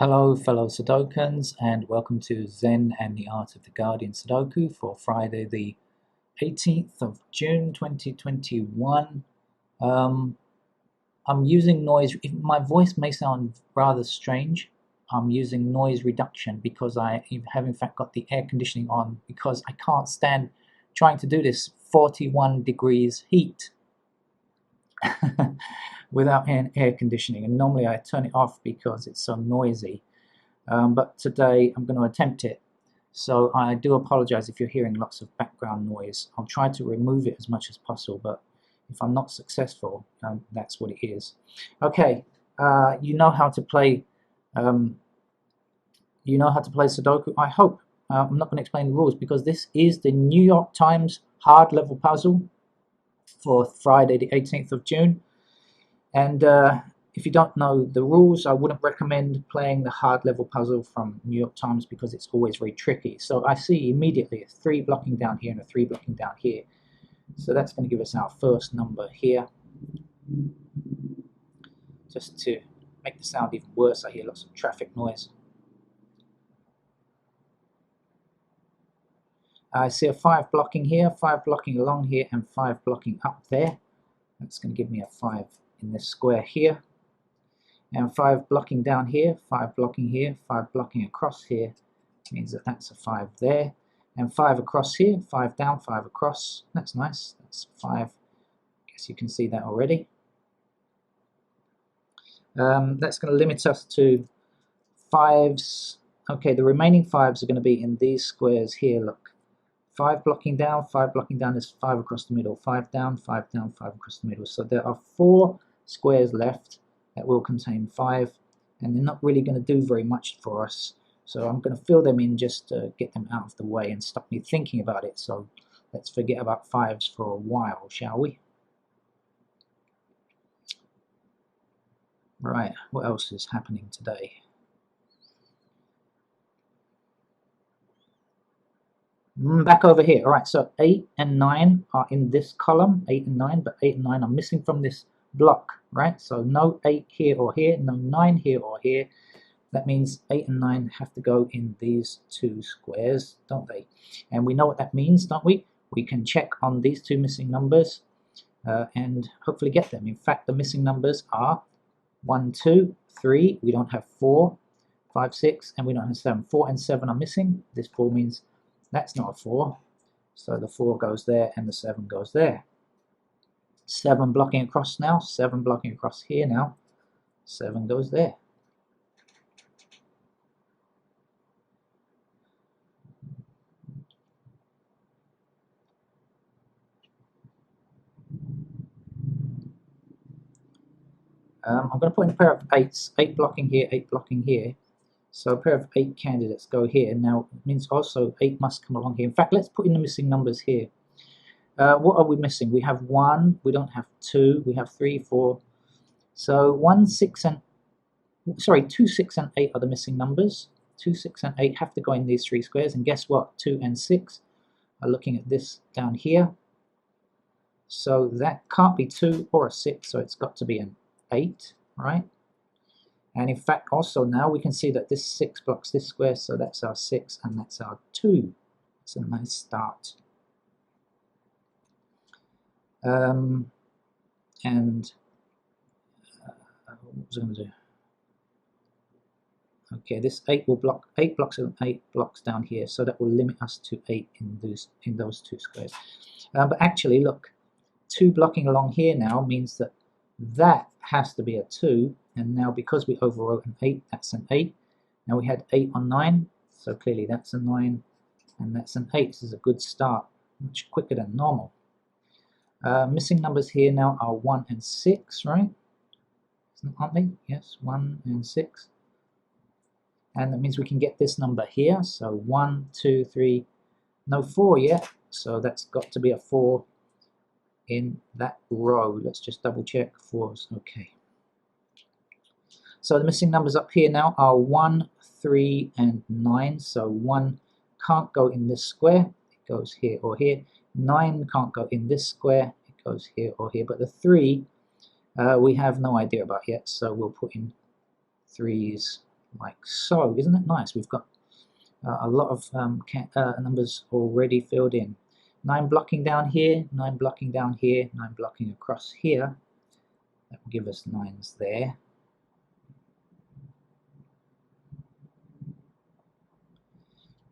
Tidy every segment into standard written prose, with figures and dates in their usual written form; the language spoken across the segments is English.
Hello fellow Sudokans, and welcome to Zen and the Art of the Guardian Sudoku for Friday the 18th of June 2021. I'm using noise. My voice may sound rather strange. I'm using noise reduction because I have in fact got the air conditioning on because I can't stand trying to do this 41 degrees heat without air conditioning, and normally I turn it off because it's so noisy, but today I'm going to attempt it. So I do apologize if you're hearing lots of background noise. I'll try to remove it as much as possible, but if I'm not successful, that's what it is. Okay, you know how to play Sudoku, I hope. I'm not going to explain the rules because this is the New York Times hard level puzzle for Friday the 18th of June. And if you don't know the rules, I wouldn't recommend playing the hard level puzzle from New York Times because it's always very tricky. So I see immediately a 3 blocking down here and a 3 blocking down here. So that's going to give us our first number here. Just to make the sound even worse, I hear lots of traffic noise. I see a 5 blocking here, 5 blocking along here, and 5 blocking up there. That's going to give me a 5 in this square here, and 5 blocking down here, 5 blocking here, 5 blocking across here, means that that's a 5 there, and 5 across here, 5 down, 5 across. That's nice. That's 5. I guess you can see that already. That's going to limit us to 5s. Okay, the remaining 5s are going to be in these squares here. Look, 5 blocking down, 5 blocking down is 5 across the middle, 5 down, 5 down, 5 across the middle. So there are 4 squares left that will contain 5, and they're not really going to do very much for us. So I'm going to fill them in just to get them out of the way and stop me thinking about it. So let's forget about 5s for a while, shall we? Right, what else is happening today? Back over here. Alright, so 8 and 9 are in this column, 8 and 9, but 8 and 9 are missing from this block, right? So no 8 here or here, no 9 here or here. That means 8 and 9 have to go in these 2 squares, don't they? And we know what that means, don't we? We can check on these 2 missing numbers and hopefully get them. In fact, the missing numbers are 1, 2, 3. We don't have 4, 5, 6, and we don't have 7. 4 and 7 are missing. This 4 means that's not a 4. So the 4 goes there and the 7 goes there. 7 blocking across now, 7 blocking across here now, 7 goes there. I'm going to put in a pair of 8s, 8 blocking here, 8 blocking here. So a pair of 8 candidates go here. Now it means also 8 must come along here. In fact, let's put in the missing numbers here. What are we missing? We have 1, we don't have 2, we have 3, 4. So 2, 6 and 8 are the missing numbers. 2, 6 and 8 have to go in these 3 squares, and guess what? 2 and 6 are looking at this down here. So that can't be 2 or a 6, so it's got to be an 8, right? And in fact, also now we can see that this 6 blocks this square, so that's our 6 and that's our 2. It's a nice start. What was I going to do? Okay, this 8 will block 8 blocks and 8 blocks down here, so that will limit us to 8 in those 2 squares. But actually, look, 2 blocking along here now means that that has to be a 2, and now because we overwrote an 8, that's an 8. Now we had 8 on 9, so clearly that's a 9, and that's an 8. This is a good start, much quicker than normal. Missing numbers here now are 1 and 6, right? Aren't they? Yes, 1 and 6. And that means we can get this number here. So 1, 2, 3, no 4 yet. So that's got to be a 4 in that row. Let's just double check. 4's okay. So the missing numbers up here now are 1, 3, and 9. So 1 can't go in this square. It goes here or here. 9 can't go in this square. It goes here or here. But the 3 we have no idea about yet. So we'll put in 3's like so. Isn't it nice? We've got a lot of numbers already filled in. 9 blocking down here, 9 blocking down here, 9 blocking across here. That will give us 9s there.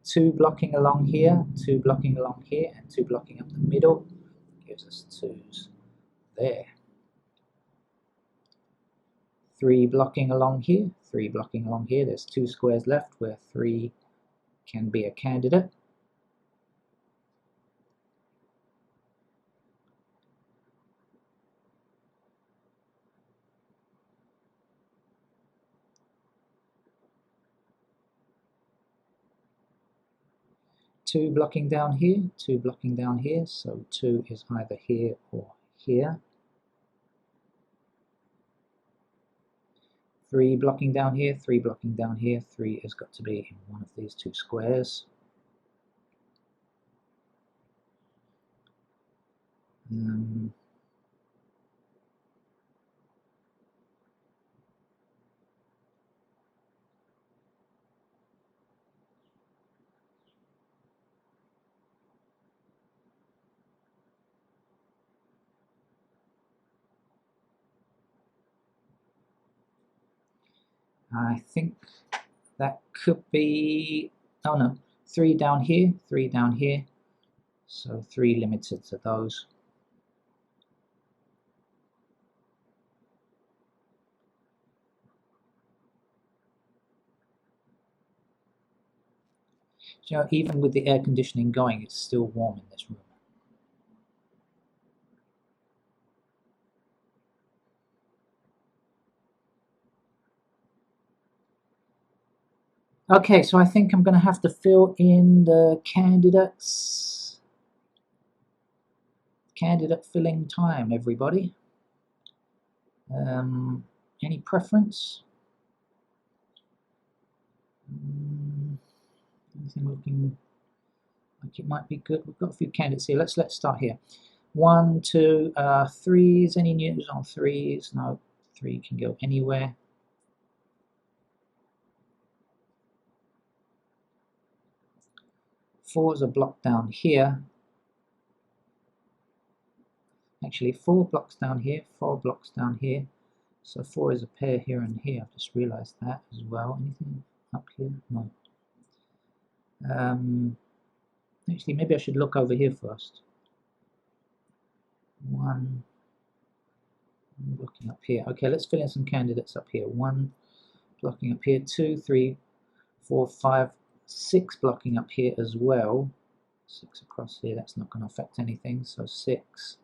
Two blocking along here, 2 blocking along here, and 2 blocking up the middle gives us 2s there. 3 blocking along here, 3 blocking along here. There's 2 squares left where 3 can be a candidate. Two blocking down here, 2 blocking down here, so 2 is either here or here. 3 blocking down here, 3 blocking down here, 3 has got to be in one of these 2 squares. I think that could be, oh no, 3 down here, 3 down here, so 3 limited to those. You know, even with the air conditioning going, it's still warm in this room. Okay, so I think I'm going to have to fill in the candidates. Candidate filling time, everybody. Any preference? Anything looking like it might be good? We've got a few candidates here. Let's start here. 1, 2, 3s. Any news on 3s? No, 3 can go anywhere. Fours are blocked down here. Actually, 4 blocks down here, 4 blocks down here. So 4 is a pair here and here. I've just realized that as well. Anything up here? No. Actually, maybe I should look over here first. 1 blocking up here. Okay, let's fill in some candidates up here. 1 blocking up here, 2, 3, 4, 5, 6 blocking up here as well. 6 across here, that's not going to affect anything, so 6.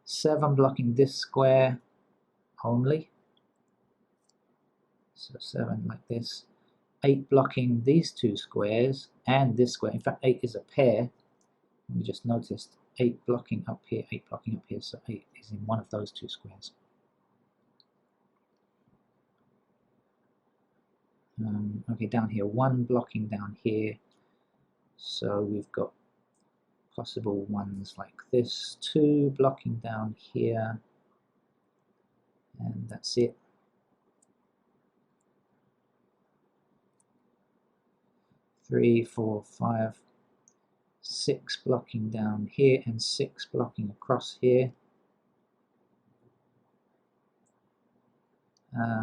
7 blocking this square only, so 7 like this. 8 blocking these 2 squares and this square. In fact, 8 is a pair. We just noticed 8 blocking up here, 8 blocking up here, so 8 is in one of those 2 squares. Okay, down here, 1 blocking down here, so we've got possible ones like this. 2 blocking down here, and that's it. 3, 4, 5, 6 blocking down here and 6 blocking across here.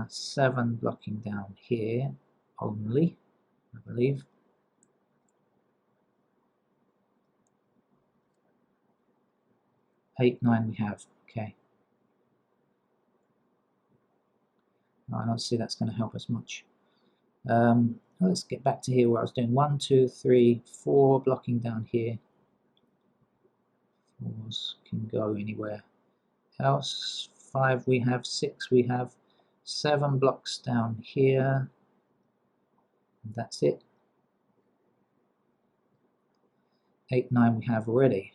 7 blocking down here only, I believe. 8, 9 we have, okay. I don't see that's going to help us much. Let's get back to here where I was doing 1, 2, 3, 4 blocking down here. 4s can go anywhere else. 5 we have, 6 we have, 7 blocks down here. That's it. 8, 9 we have already.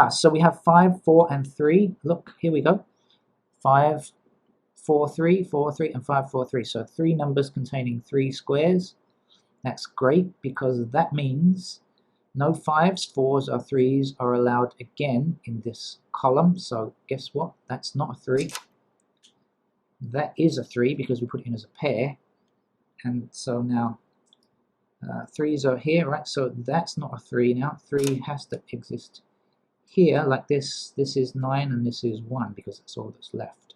So we have 5, 4, and 3. Look, here we go. 5, 4, 3, 4, 3, and 5, 4, 3. So 3 numbers containing 3 squares. That's great because that means no 5s, 4s, or 3s are allowed again in this column. So guess what? That's not a 3. That is a 3 because we put it in as a pair. And so now 3s are here, right? So that's not a 3 now. 3 has to exist here like this. This is 9 and this is 1 because that's all that's left.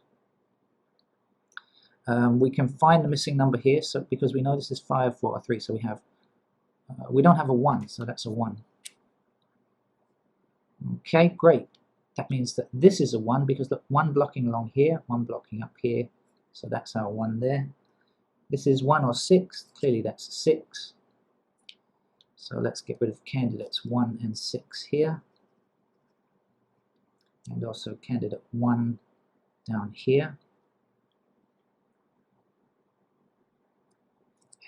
We can find the missing number here, so because we know this is 5, 4, or 3, so we have we don't have a 1, so that's a 1. Okay, great. That means that this is a 1 because look, 1 blocking along here, 1 blocking up here, so that's our 1 there. This is 1 or 6, clearly that's 6. So let's get rid of candidates 1 and 6 here. And also candidate 1 down here.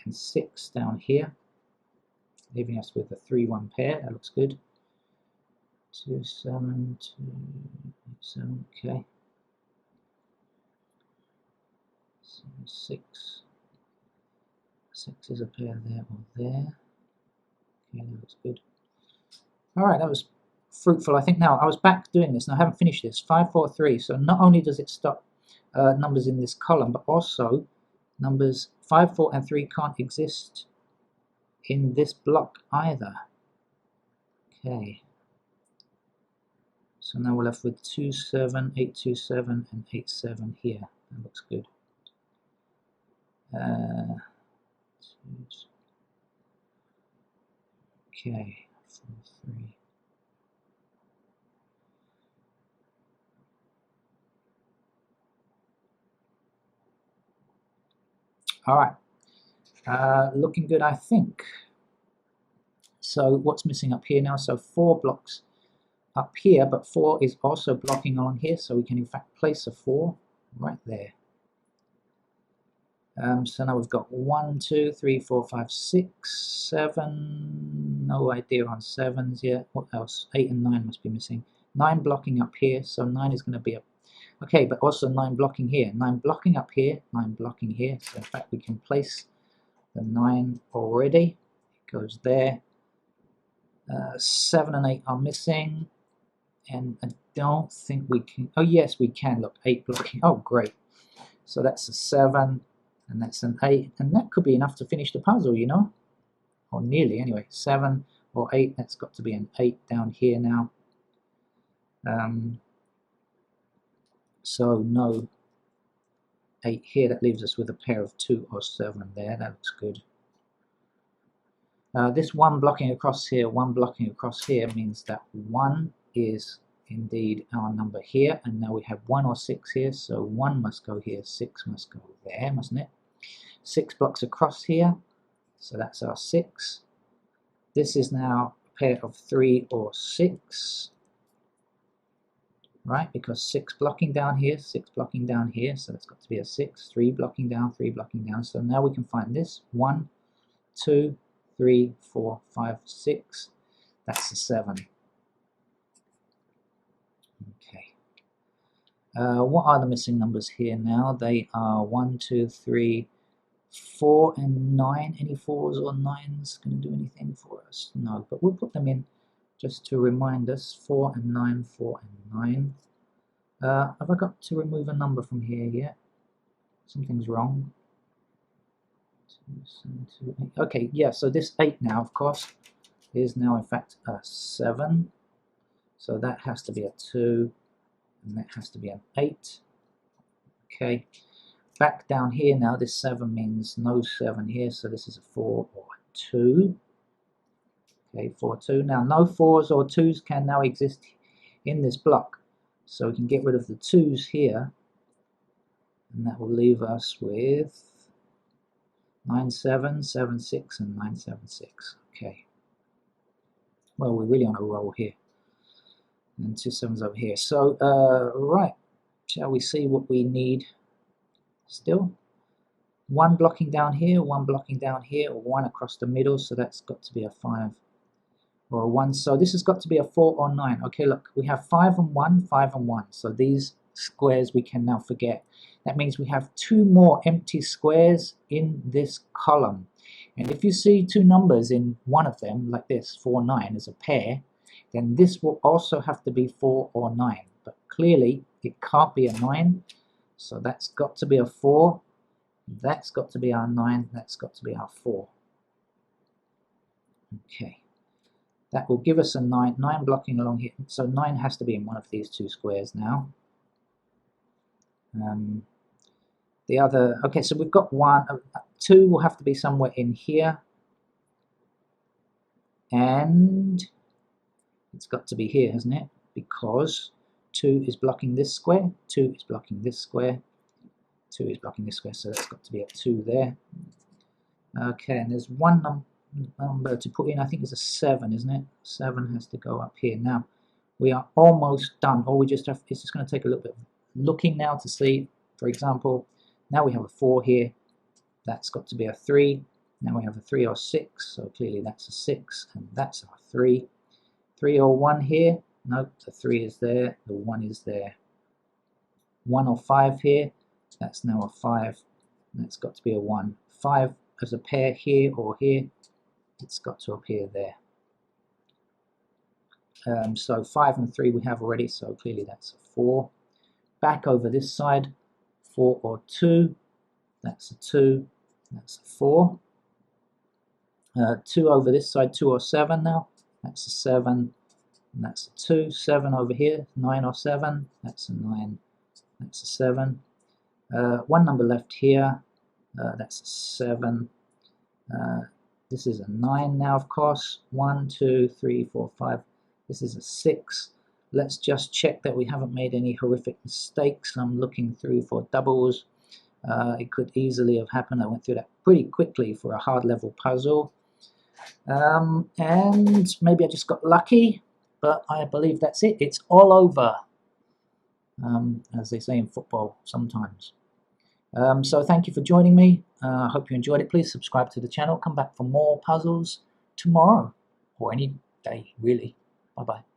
And 6 down here. Leaving us with a 3-1 pair, that looks good. 2, 7, 2, 7, okay. 6. 6 is a pair there or there. Okay, that looks good. Alright, that was fruitful, I think. Now, I was back doing this, and I haven't finished this. 5, 4, 3. So not only does it stop numbers in this column, but also numbers 5, 4, and 3 can't exist in this block either. Okay. So now we're left with 2, 7, 8, 2, 7, and 8, 7 here. That looks good. Okay, 4, 3. Alright, looking good, I think. So what's missing up here now? So 4 blocks up here, but 4 is also blocking on here, so we can in fact place a 4 right there. So now we've got 1, 2, 3, 4, 5, 6, 7, no idea on 7s yet. What else? 8 and 9 must be missing. 9 blocking up here, so 9 is going to be a... Okay, but also 9 blocking here. 9 blocking up here, 9 blocking here. So in fact we can place the 9 already. It goes there. 7 and 8 are missing. And I don't think we can... Oh yes, we can. Look, 8 blocking. Oh great. So that's a 7. And that's an 8, and that could be enough to finish the puzzle, you know, or nearly anyway. 7 or 8, that's got to be an 8 down here now. So no 8 here, that leaves us with a pair of 2 or 7 there, that looks good. This 1 blocking across here, 1 blocking across here means that 1 is indeed our number here, and now we have 1 or 6 here, so 1 must go here, 6 must go there, mustn't it? 6 blocks across here, so that's our 6. This is now a pair of 3 or 6, right? Because 6 blocking down here, 6 blocking down here, so that's got to be a 6. 3 blocking down, 3 blocking down. So now we can find this 1, 2, 3, 4, 5, 6. That's a 7. Okay. What are the missing numbers here now? They are 1, 2, 3, 4 and 9. Any 4s or 9s going to do anything for us? No, but we'll put them in just to remind us. 4 and 9, 4 and 9. Have I got to remove a number from here yet? Something's wrong. 2, 7, 2, 8. Okay, yeah, so this 8 now, of course, is now in fact a 7. So that has to be a 2, and that has to be an 8. Okay. Back down here now, this 7 means no 7 here, so this is a 4 or a 2. Okay, 4, 2. Now, no 4s or 2s can now exist in this block. So we can get rid of the 2s here, and that will leave us with 9, 7, 7, 6, and 9, 7, 6. Okay. Well, we're really on a roll here. And 2 7s over here. So, right. Shall we see what we need? Still 1 blocking down here, 1 blocking down here, or 1 across the middle, so that's got to be a 5 or a 1. So this has got to be a 4 or 9. Okay, look, we have 5 and 1, 5 and 1. So these squares we can now forget. That means we have 2 more empty squares in this column. And if you see 2 numbers in one of them, like this, 4, 9 as a pair, then this will also have to be 4 or 9. But clearly it can't be a 9. So that's got to be a 4. That's got to be our 9. That's got to be our 4. Okay. That will give us a 9. 9 blocking along here. So 9 has to be in one of these two squares now. The other, okay, so we've got 1. 2 will have to be somewhere in here. And it's got to be here, hasn't it? Because 2 is blocking this square, 2 is blocking this square, 2 is blocking this square, so that's got to be a 2 there. Okay, and there's one number to put in. I think it's a 7, isn't it? 7 has to go up here. Now, we are almost done. All we just have, it's just going to take a little bit of looking now to see. For example, now we have a 4 here. That's got to be a 3. Now we have a 3 or 6, so clearly that's a 6, and that's our 3. 3 or 1 here. Nope, the 3 is there, the 1 is there. 1 or 5 here. That's now a 5. That's got to be a 1. 5 as a pair here or here. It's got to appear there. So 5 and 3 we have already, so clearly that's a 4. Back over this side, 4 or 2. That's a 2. That's a 4. 2 over this side, 2 or 7 now. That's a 7. And that's a 2. 7 over here, 9 or 7. That's a 9. That's a 7. One number left here. That's a 7. This is a 9 now, of course. 1, 2, 3, 4, 5. This is a 6. Let's just check that we haven't made any horrific mistakes. I'm looking through for doubles. It could easily have happened. I went through that pretty quickly for a hard level puzzle. And maybe I just got lucky, but I believe that's it. It's all over, as they say in football sometimes. So thank you for joining me. I hope you enjoyed it. Please subscribe to the channel. Come back for more puzzles tomorrow, or any day, really. Bye-bye.